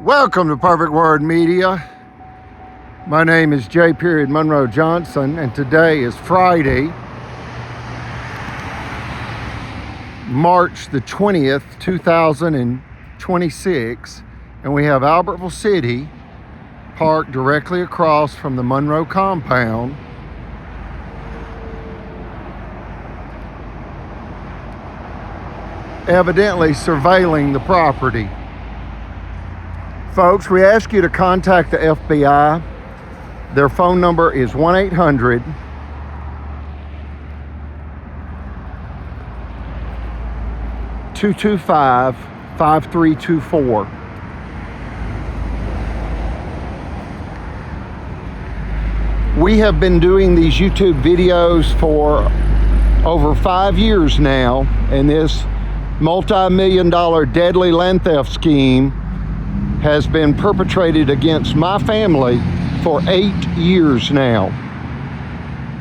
Welcome to Perfect Word Media. My name is J. Monroe Johnson, and today is Friday, March the 20th, 2026, and we have Albertville-City parked directly across from the Monroe compound. Evidently surveilling the property. Folks, we ask you to contact the FBI. Their phone number is 1-800-225-5324. We have been doing these YouTube videos for over 5 years now, and this multi-million-dollar deadly land theft scheme has been perpetrated against my family for 8 years now.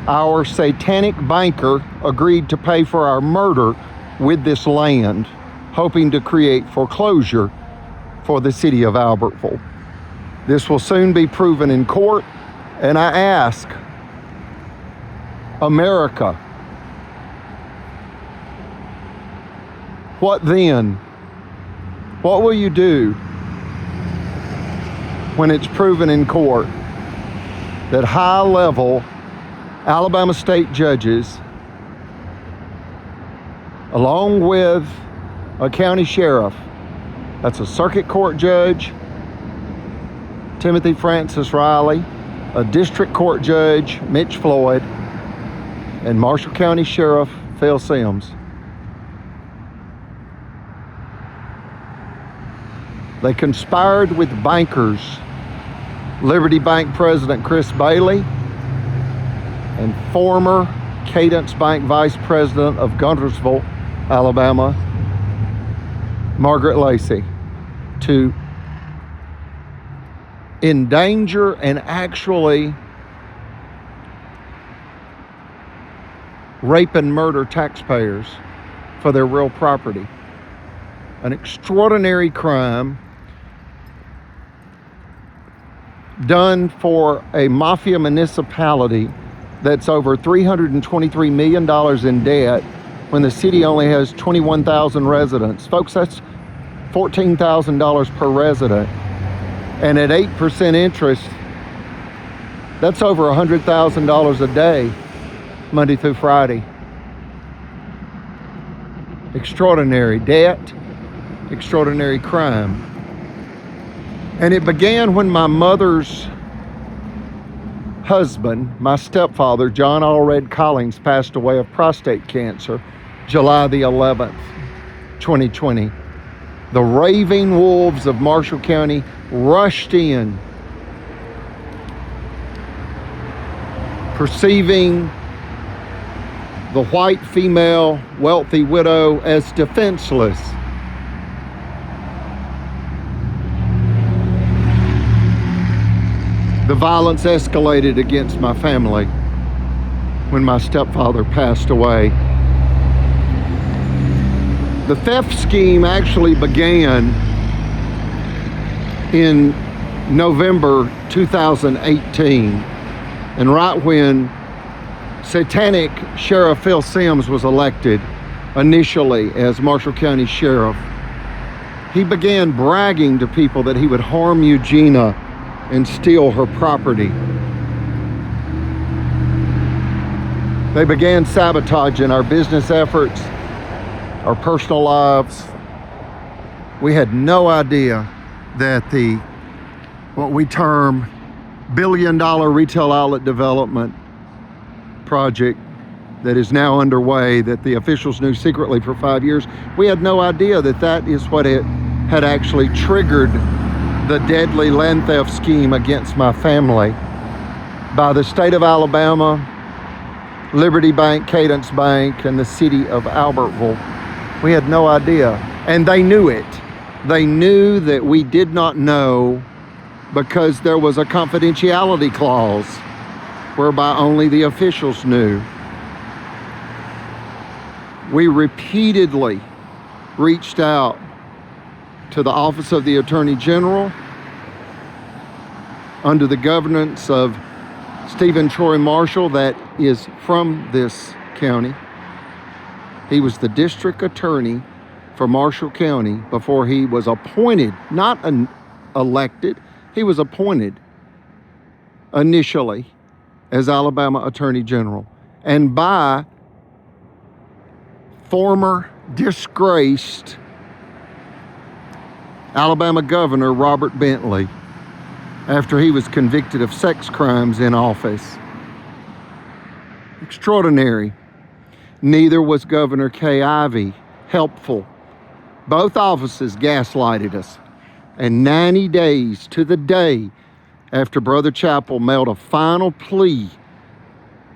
Our satanic banker agreed to pay for our murder with this land, hoping to create foreclosure for the city of Albertville. This will soon be proven in court, and I ask America, what then? What will you do when it's proven in court that high-level Alabama state judges, along with a county sheriff, that's a circuit court judge, Timothy Francis Riley, a district court judge, Mitch Floyd, and Marshall County Sheriff Phil Sims, they conspired with bankers, Liberty Bank President Chris Bailey and former Cadence Bank Vice President of Guntersville, Alabama, Margaret Lacey, to endanger and actually rape and murder taxpayers for their real property. An extraordinary crime done for a mafia municipality that's over $323 million in debt when the city only has 21,000 residents. Folks, that's $14,000 per resident. And at 8% interest, that's over $100,000 a day, Monday through Friday. Extraordinary debt, extraordinary crime. And it began when my mother's husband, my stepfather, John Allred Collins, passed away of prostate cancer, July the 11th, 2020. The raving wolves of Marshall County rushed in, perceiving the white female wealthy widow as defenseless. The violence escalated against my family when my stepfather passed away. The theft scheme actually began in November 2018, and right when Satanic Sheriff Phil Sims was elected initially as Marshall County Sheriff, he began bragging to people that he would harm Eugenia and steal her property. They began sabotaging our business efforts, our personal lives. We had no idea that what we term billion-dollar retail outlet development project that is now underway, that the officials knew secretly for 5 years, we had no idea that that is what it had actually triggered the deadly land theft scheme against my family by the state of Alabama, Liberty Bank, Cadence Bank, and the city of Albertville. We had no idea, and they knew it. They knew that we did not know because there was a confidentiality clause whereby only the officials knew. We repeatedly reached out to the Office of the Attorney General, under the governance of Stephen Troy Marshall, that is from this county. He was the district attorney for Marshall County before he was appointed, not elected, he was appointed initially as Alabama Attorney General, and by former disgraced Alabama Governor Robert Bentley after he was convicted of sex crimes in office. Extraordinary. Neither was Governor Kay helpful. Both offices gaslighted us. And 90 days to the day after Brother Chappell mailed a final plea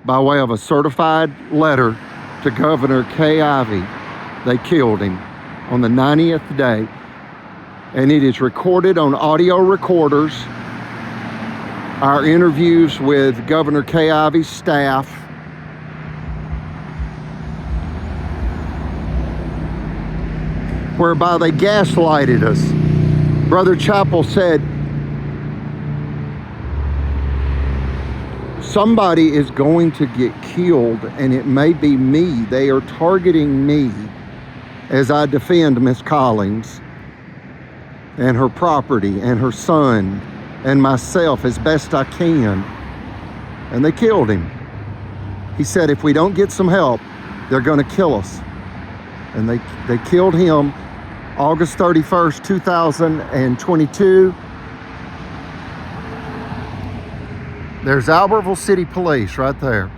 by way of a certified letter to Governor Kay, they killed him on the 90th day. And it is recorded on audio recorders. Our interviews with Governor Kay staff, whereby they gaslighted us. Brother Chappell said, somebody is going to get killed, and it may be me. They are targeting me as I defend Miss Collins and her property and her son and myself as best I can. And they killed him. He said, if we don't get some help, they're going to kill us. And they killed him August 31st, 2022. There's Albertville City Police right there.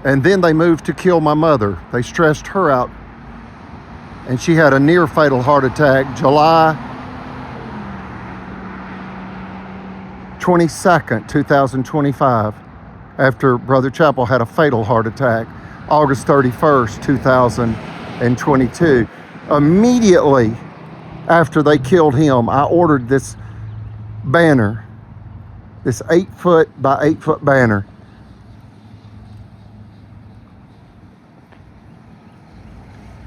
And then they moved to kill my mother. They stressed her out. And she had a near fatal heart attack July 22nd, 2025, after Brother Chappell had a fatal heart attack August 31st, 2022. Immediately after they killed him, I ordered this banner, this 8-foot by 8-foot banner.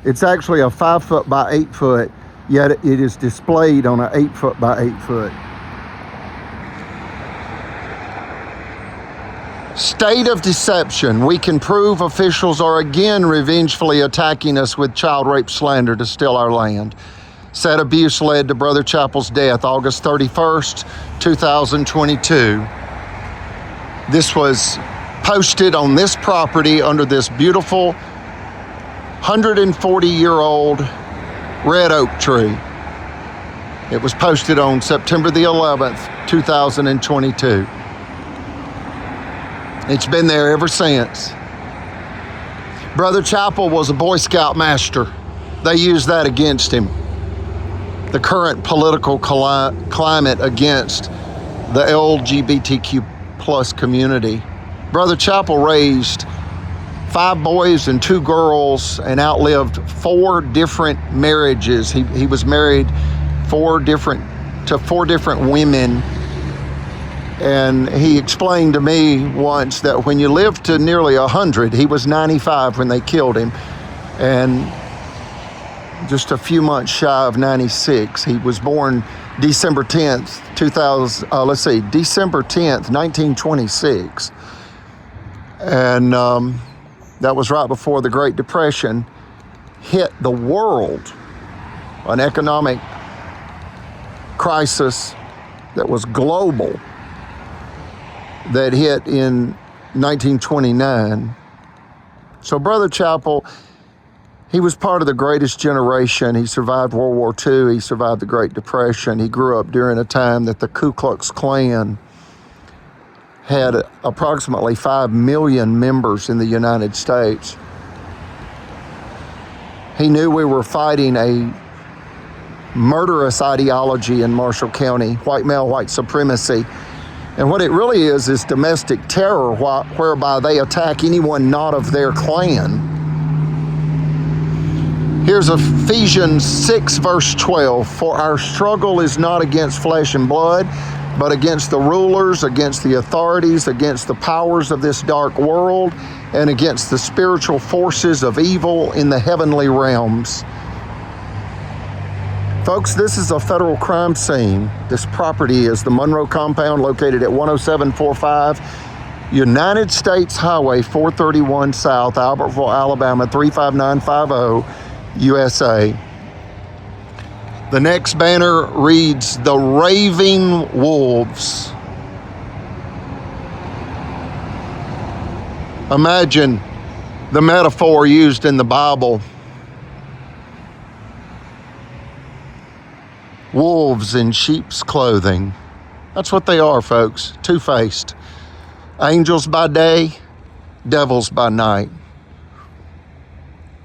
It's actually a 5-foot by 8-foot, yet it is displayed on an 8-foot by 8-foot. State of deception. We can prove officials are again revengefully attacking us with child rape slander to steal our land. Said abuse led to Brother Chappell's death August 31st, 2022. This was posted on this property under this beautiful 140-year-old red oak tree. It was posted on September the 11th, 2022. It's been there ever since. Brother Chappell was a Boy Scout master. They used that against him. The current political climate against the LGBTQ plus community. Brother Chappell raised 5 boys and 2 girls and outlived 4 different marriages. He was married to 4 different women. And he explained to me once that when you live to nearly 100, he was 95 when they killed him, and just a few months shy of 96. He was born December 10th, 1926. And that was right before the Great Depression hit the world, an economic crisis that was global, that hit in 1929. So Brother Chappell, he was part of the greatest generation. He survived World War II. He survived the Great Depression. He grew up during a time that the Ku Klux Klan had approximately 5 million members in the United States. He knew we were fighting a murderous ideology in Marshall County, white male, white supremacy. And what it really is domestic terror, whereby they attack anyone not of their clan. Here's Ephesians 6, verse 12. For our struggle is not against flesh and blood, but against the rulers, against the authorities, against the powers of this dark world, and against the spiritual forces of evil in the heavenly realms. Folks, this is a federal crime scene. This property is the Monroe compound located at 10745 United States Highway 431 South, Albertville, Alabama 35950, USA. The next banner reads, "The Raving Wolves." Imagine the metaphor used in the Bible. Wolves in sheep's clothing. That's what they are, folks. Two-faced. Angels by day, devils by night.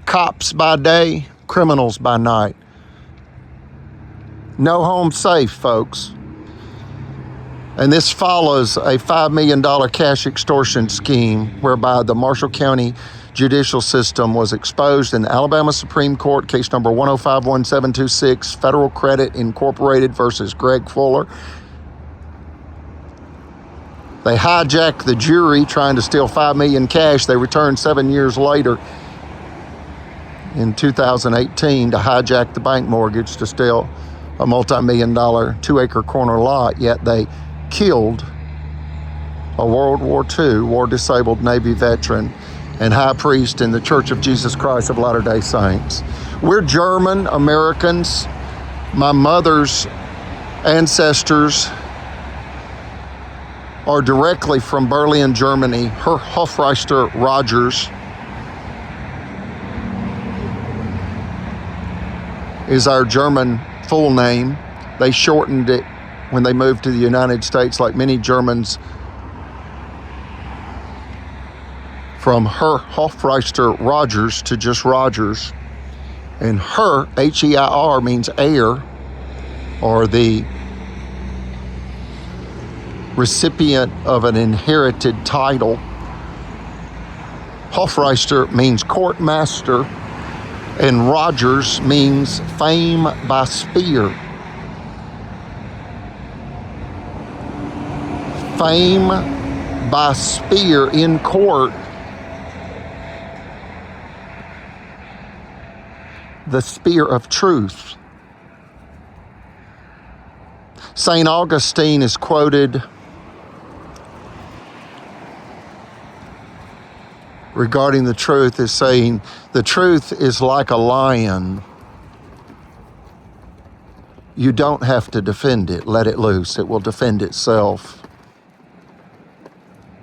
Cops by day, criminals by night. No home safe, folks. And this follows a $5 million cash extortion scheme whereby the Marshall County judicial system was exposed in the Alabama Supreme Court, case number 1051726, Federal Credit Incorporated versus Greg Fuller. They hijacked the jury trying to steal $5 million cash. They returned 7 years later in 2018 to hijack the bank mortgage to steal a multi-million-dollar 2-acre corner lot, yet they killed a World War II war-disabled Navy veteran and high priest in the Church of Jesus Christ of Latter-day Saints. We're German Americans. My mother's ancestors are directly from Berlin, Germany. Her Hofreister Rogers is our German full name. They shortened it when they moved to the United States, like many Germans, from Her Hofreister Rogers to just Rogers. And Her, H-E-I-R, means heir, or the recipient of an inherited title. Hofreister means court master, and Rogers means fame by spear. Fame by spear in court. The spear of truth. St. Augustine is quoted regarding the truth as saying, "The truth is like a lion. You don't have to defend it. Let it loose. It will defend itself."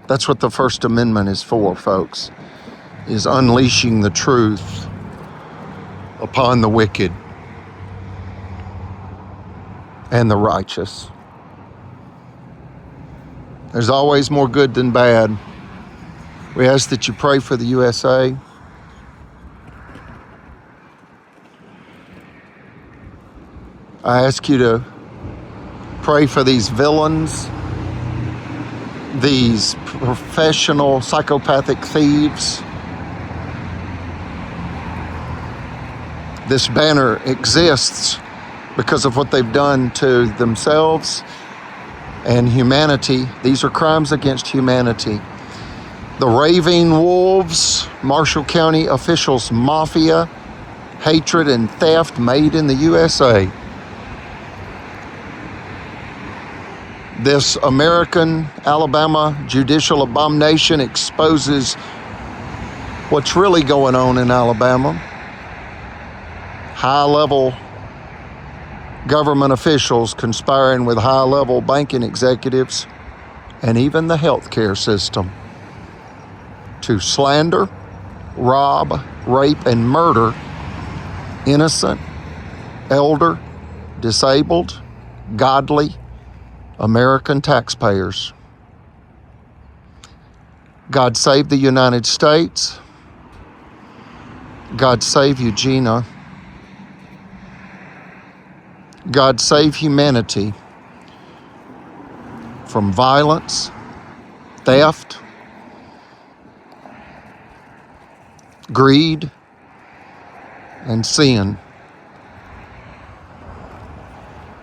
That's what the First Amendment is for, folks, is unleashing the truth upon the wicked and the righteous. There's always more good than bad. We ask that you pray for the USA. I ask you to pray for these villains, these professional psychopathic thieves. This banner exists because of what they've done to themselves and humanity. These are crimes against humanity. The raving wolves, Marshall County officials, mafia, hatred and theft made in the USA. This American Alabama judicial abomination exposes what's really going on in Alabama. High-level government officials conspiring with high-level banking executives and even the healthcare system to slander, rob, rape, and murder innocent, elder, disabled, godly American taxpayers. God save the United States. God save Eugenia. God save humanity from violence, theft, greed, and sin.